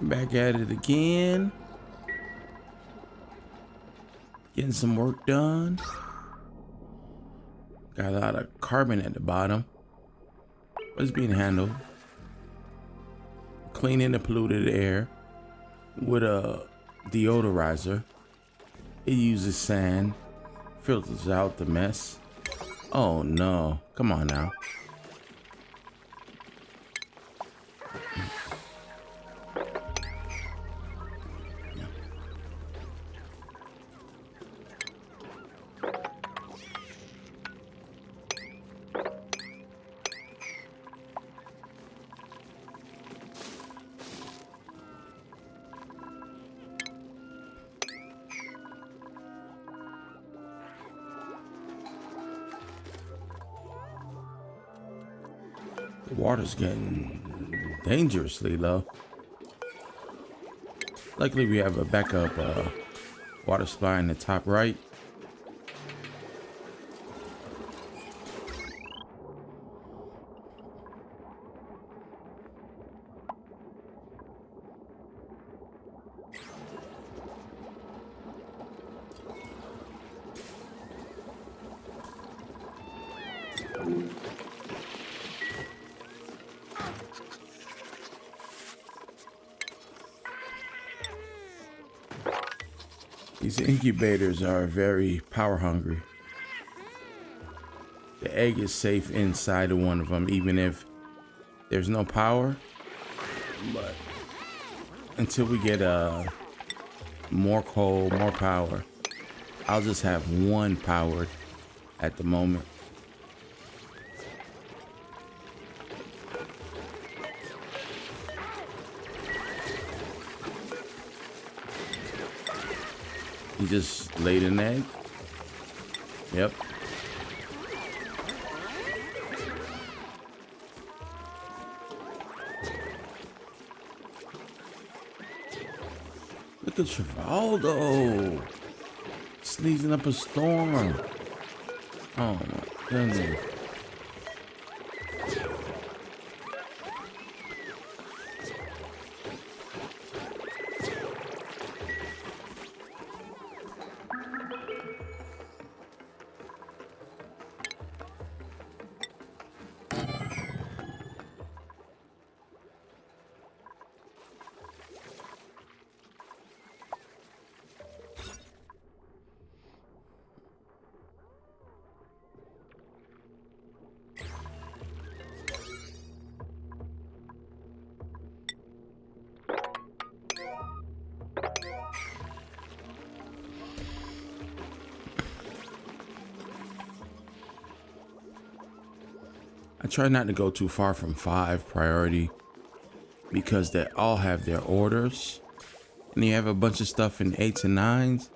Back at it again. Getting some work done. Got a lot of carbon at the bottom. But it's being handled. Cleaning the polluted air with a deodorizer. It uses sand. Filters out the mess. Oh no. Come on now. The water's getting dangerously low. Luckily, we have a backup water supply in the top right. These incubators are very power hungry. The egg is safe inside of one of them, even if there's no power. But until we get more coal, more power, I'll just have one powered at the moment. He just laid an egg. Yep. Look at Travaldo sneezing up a storm. Oh my goodness. I try not to go too far from 5 priority because they all have their orders, and you have a bunch of stuff in 8s and 9s.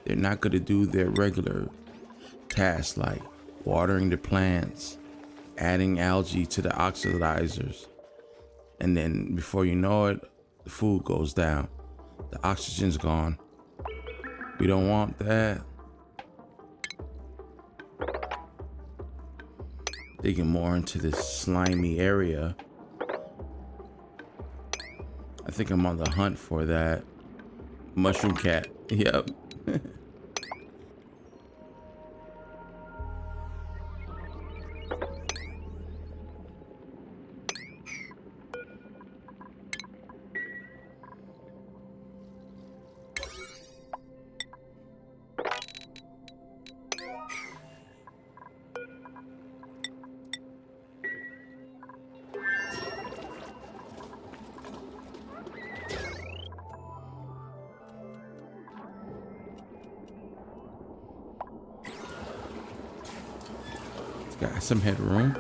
They're not going to do their regular tasks like watering the plants, adding algae to the oxidizers, and then before you know it, the food goes down, the oxygen's gone. We don't want that. Digging more into this slimy area. I think I'm on the hunt for that mushroom cat. Yep. Got some headroom.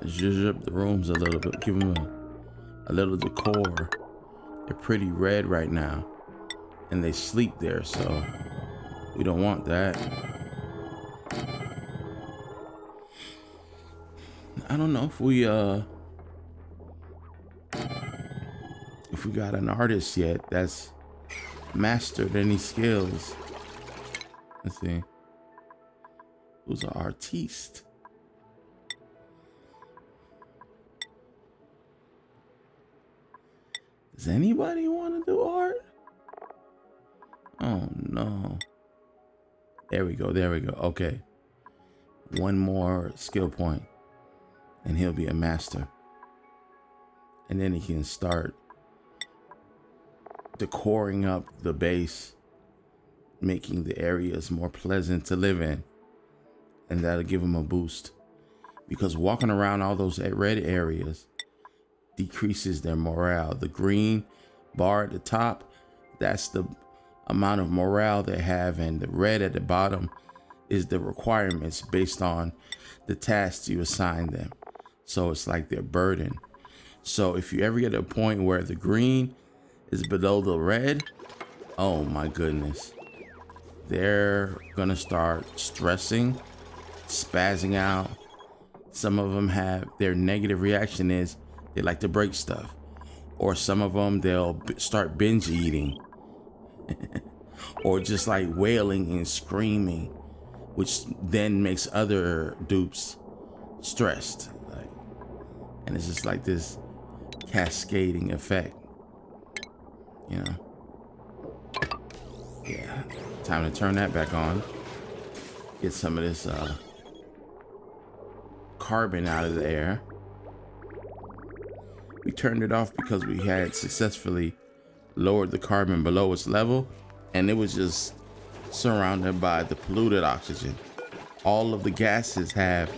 Zhuzh up the rooms a little bit, give them a little decor. They're pretty red right now, and they sleep there, so We don't want that. I don't know if we got an artist yet that's mastered any skills. Let's see. Who's an artiste? Does anybody want to do art? Oh no. There we go. There we go. Okay. One more skill point and he'll be a master. And then he can start decoring up the base, making the areas more pleasant to live in. And that'll give him a boost. Because walking around all those red areas decreases their morale. The green bar at the top, that's the amount of morale they have, and the red at the bottom is the requirements based on the tasks you assign them. So it's like their burden. So if you ever get to a point where the green is below the red, oh my goodness, they're gonna start stressing, spazzing out. Some of them have their negative reaction is they like to break stuff, or some of them they'll start binge eating or just like wailing and screaming, which then makes other dupes stressed, like, and it's just like this cascading effect, you know. Yeah, time to turn that back on, get some of this carbon out of the air. We turned it off because we had successfully lowered the carbon below its level, and it was just surrounded by the polluted oxygen. All of the gases have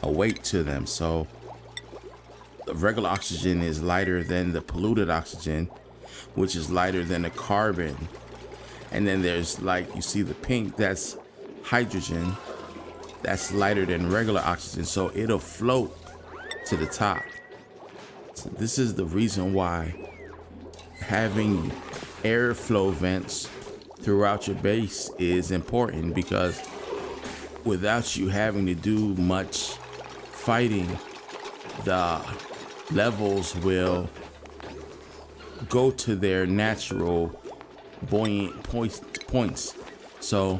a weight to them, so the regular oxygen is lighter than the polluted oxygen, which is lighter than the carbon. And then there's, like, you see the pink, that's hydrogen, that's lighter than regular oxygen, so it'll float to the top. So this is the reason why having airflow vents throughout your base is important, because without you having to do much fighting, the levels will go to their natural buoyant points. So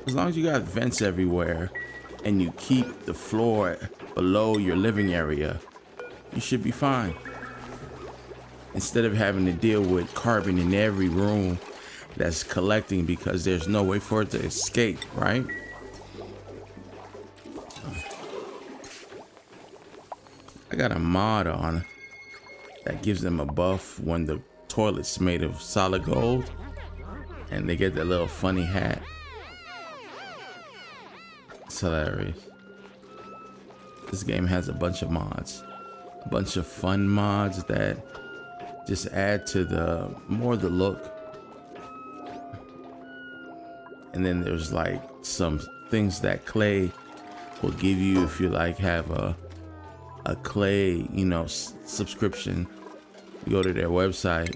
as long as you got vents everywhere and you keep the floor below your living area, you should be fine. Instead of having to deal with carbon in every room that's collecting because there's no way for it to escape, right? I got a mod on that gives them a buff when the toilet's made of solid gold, and they get that little funny hat. It's hilarious. This game has a bunch of mods, a bunch of fun mods that just add to the look. And then there's like some things that Clay will give you if you like have a Clay, you know, subscription. You go to their website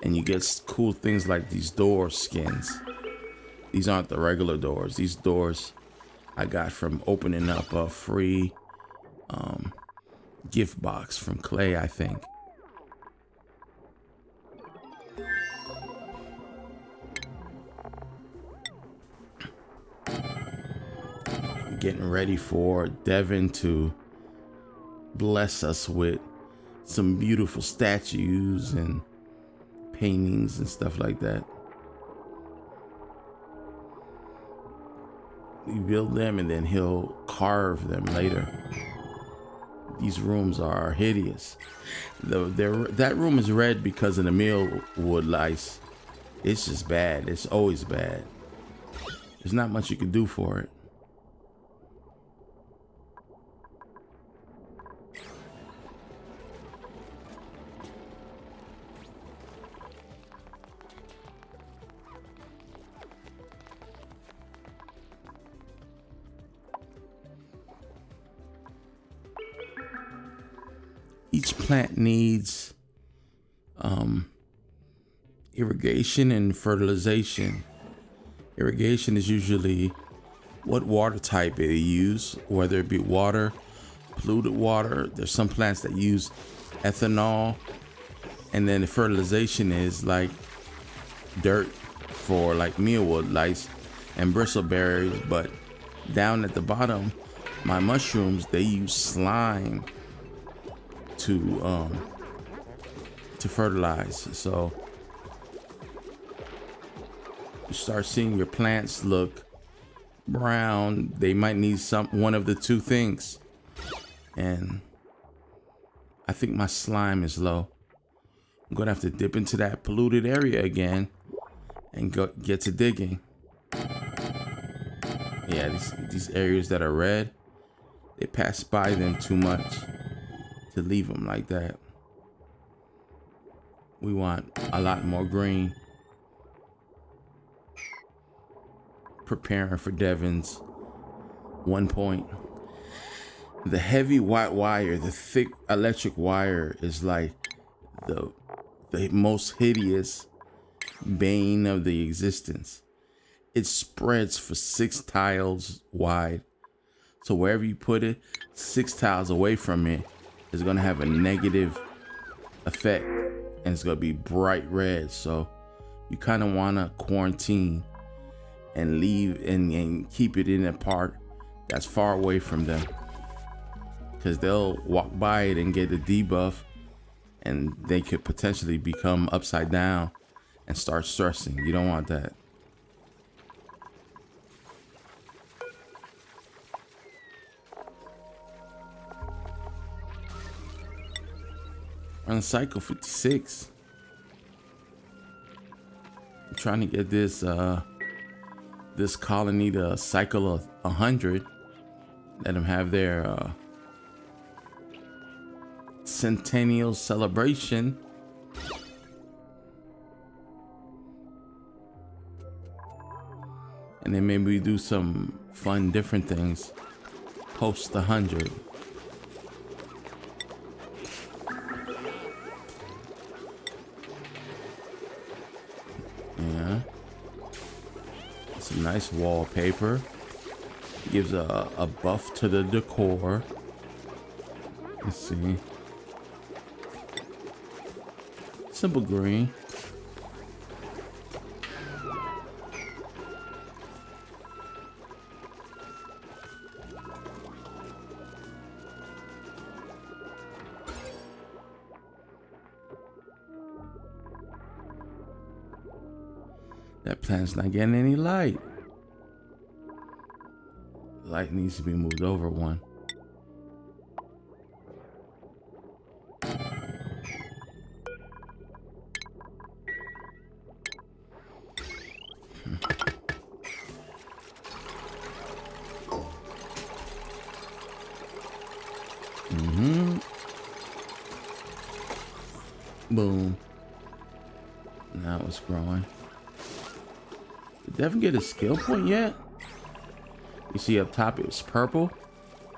and you get cool things like these door skins. These aren't the regular doors. These doors I got from opening up a free gift box from Clay, I think. Getting ready for Devin to bless us with some beautiful statues and paintings and stuff like that. We build them and then he'll carve them later. These rooms are hideous. That room is red because of the millwood lice. It's just bad. It's always bad. There's not much you can do for it. Each plant needs irrigation and fertilization Irrigation is usually what water type they use, whether it be water, polluted water. There's some plants that use ethanol, and then the fertilization is like dirt for like mealwood lice and bristleberries. But down at the bottom, my mushrooms, they use slime to fertilize. So you start seeing your plants look brown, they might need one of the two things. And I think my slime is low. I'm gonna have to dip into that polluted area again and get to digging. Yeah, these areas that are red, they pass by them too much to leave them like that. We want a lot more green. Preparing for Devin's 1 point. The heavy white wire, the thick electric wire, is like the most hideous bane of the existence. It spreads for 6 tiles wide. So wherever you put it, 6 tiles away from it is gonna have a negative effect, and it's gonna be bright red. So you kind of wanna quarantine and leave and keep it in a part that's far away from them, because they'll walk by it and get a debuff, and they could potentially become upside down and start stressing. You don't want that. On cycle 56, I'm trying to get this this colony to cycle of 100. Let them have their centennial celebration. And then maybe we do some fun different things post 100. Yeah, some nice wallpaper. Gives a buff to the decor. Let's see. Simple green. That plant's not getting any light. Light needs to be moved over one. Boom. Now it's growing. Did Devin get a skill point yet? You see up top it's purple.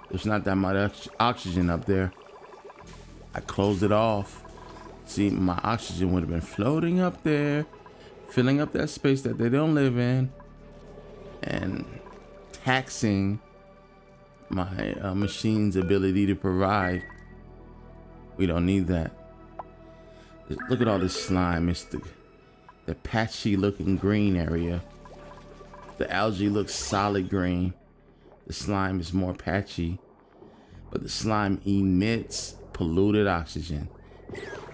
There's not that much oxygen up there. I closed it off. See, my oxygen would have been floating up there, filling up that space that they don't live in, and taxing my machine's ability to provide. We don't need that. Look at all this slime. It's the patchy looking green area. The algae looks solid green. The slime is more patchy, but the slime emits polluted oxygen.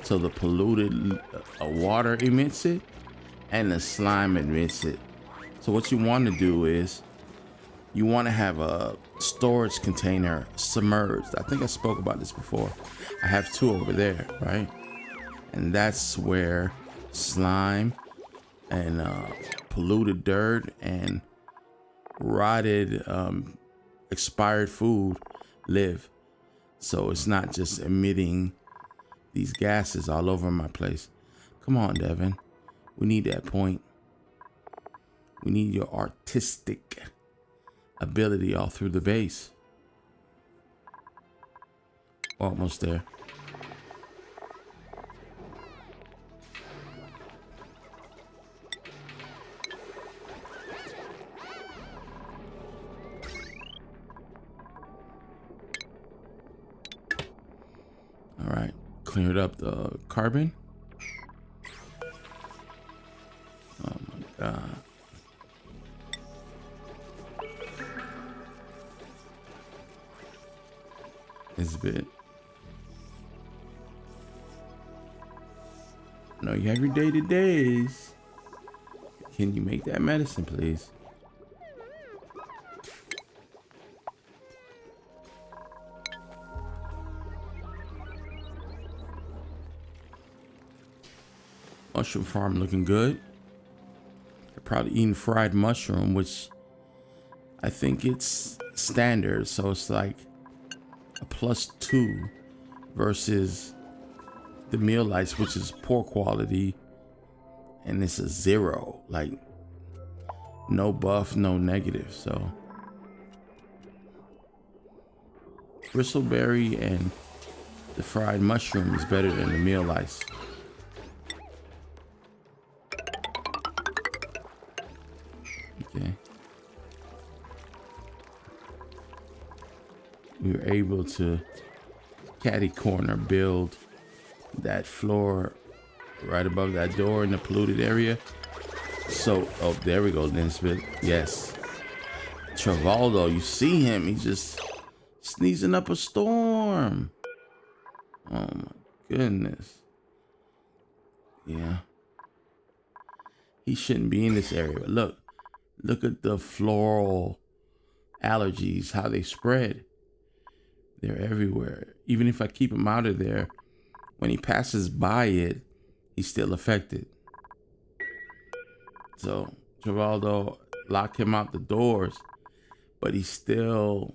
So the polluted water emits it, and the slime emits it. So what you want to do is you want to have a storage container submerged. I think I spoke about this before. I have 2 over there, right? And that's where slime and polluted dirt and rotted expired food live. So it's not just emitting these gases all over my place. Come on, Devin. We need that point. We need your artistic ability all through the base. Almost there. cleared up the carbon. Oh my god. This bit. No, you have your day-to-days. Can you make that medicine, please? Mushroom farm looking good. They're probably eating fried mushroom, which I think it's standard. So it's like a +2 versus the meal lights, which is poor quality, and it's a 0, like no buff, no negative. So bristleberry and the fried mushroom is better than the meal lights. Okay, we were able to catty corner build that floor right above that door in the polluted area. So, oh, there we go, Nisbet. Yes. Travaldo, you see him. He's just sneezing up a storm. Oh, my goodness. Yeah. He shouldn't be in this area. But look at the floral allergies, how they spread. They're everywhere. Even if I keep him out of there, when he passes by it, he's still affected. So Travaldo, lock him out the doors, but he's still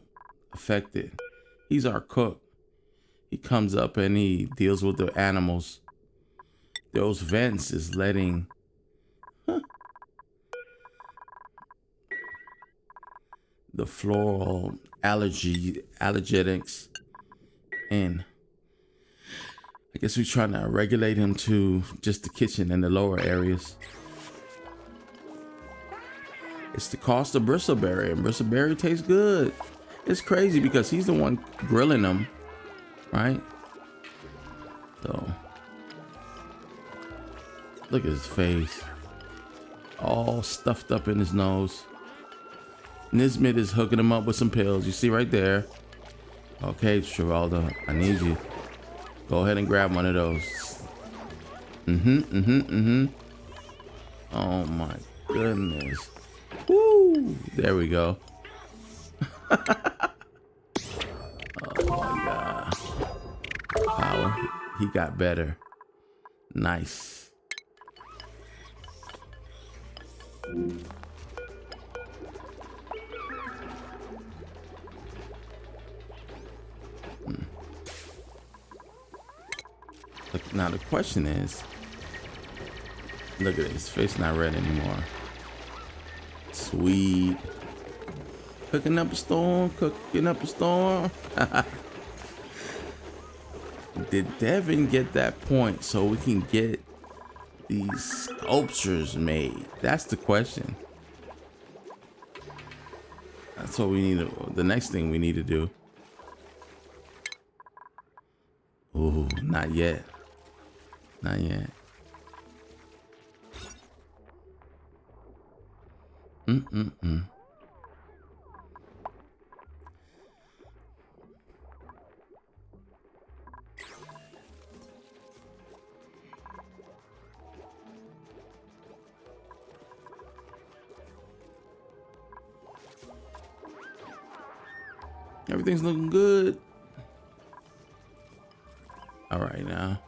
affected. He's our cook. He comes up and he deals with the animals. Those vents is letting the floral allergenics in. I guess we're trying to regulate him to just the kitchen and the lower areas. It's the cost of bristleberry, and bristleberry tastes good. It's crazy because he's the one grilling them, right? So look at his face, all stuffed up in his nose. Nisbet is hooking him up with some pills. You see right there. Okay, Travaldo, I need you. Go ahead and grab one of those. Oh my goodness. Woo! There we go. Oh my god. Power. He got better. Nice. Look, now the question is, look at it, his face not red anymore. Sweet. Cooking up a storm, cooking up a storm. Did Devin get that point so we can get these sculptures made? That's the question. That's what we need to, the next thing we need to do. Ooh, not yet. Not yet. Everything's looking good. All right now.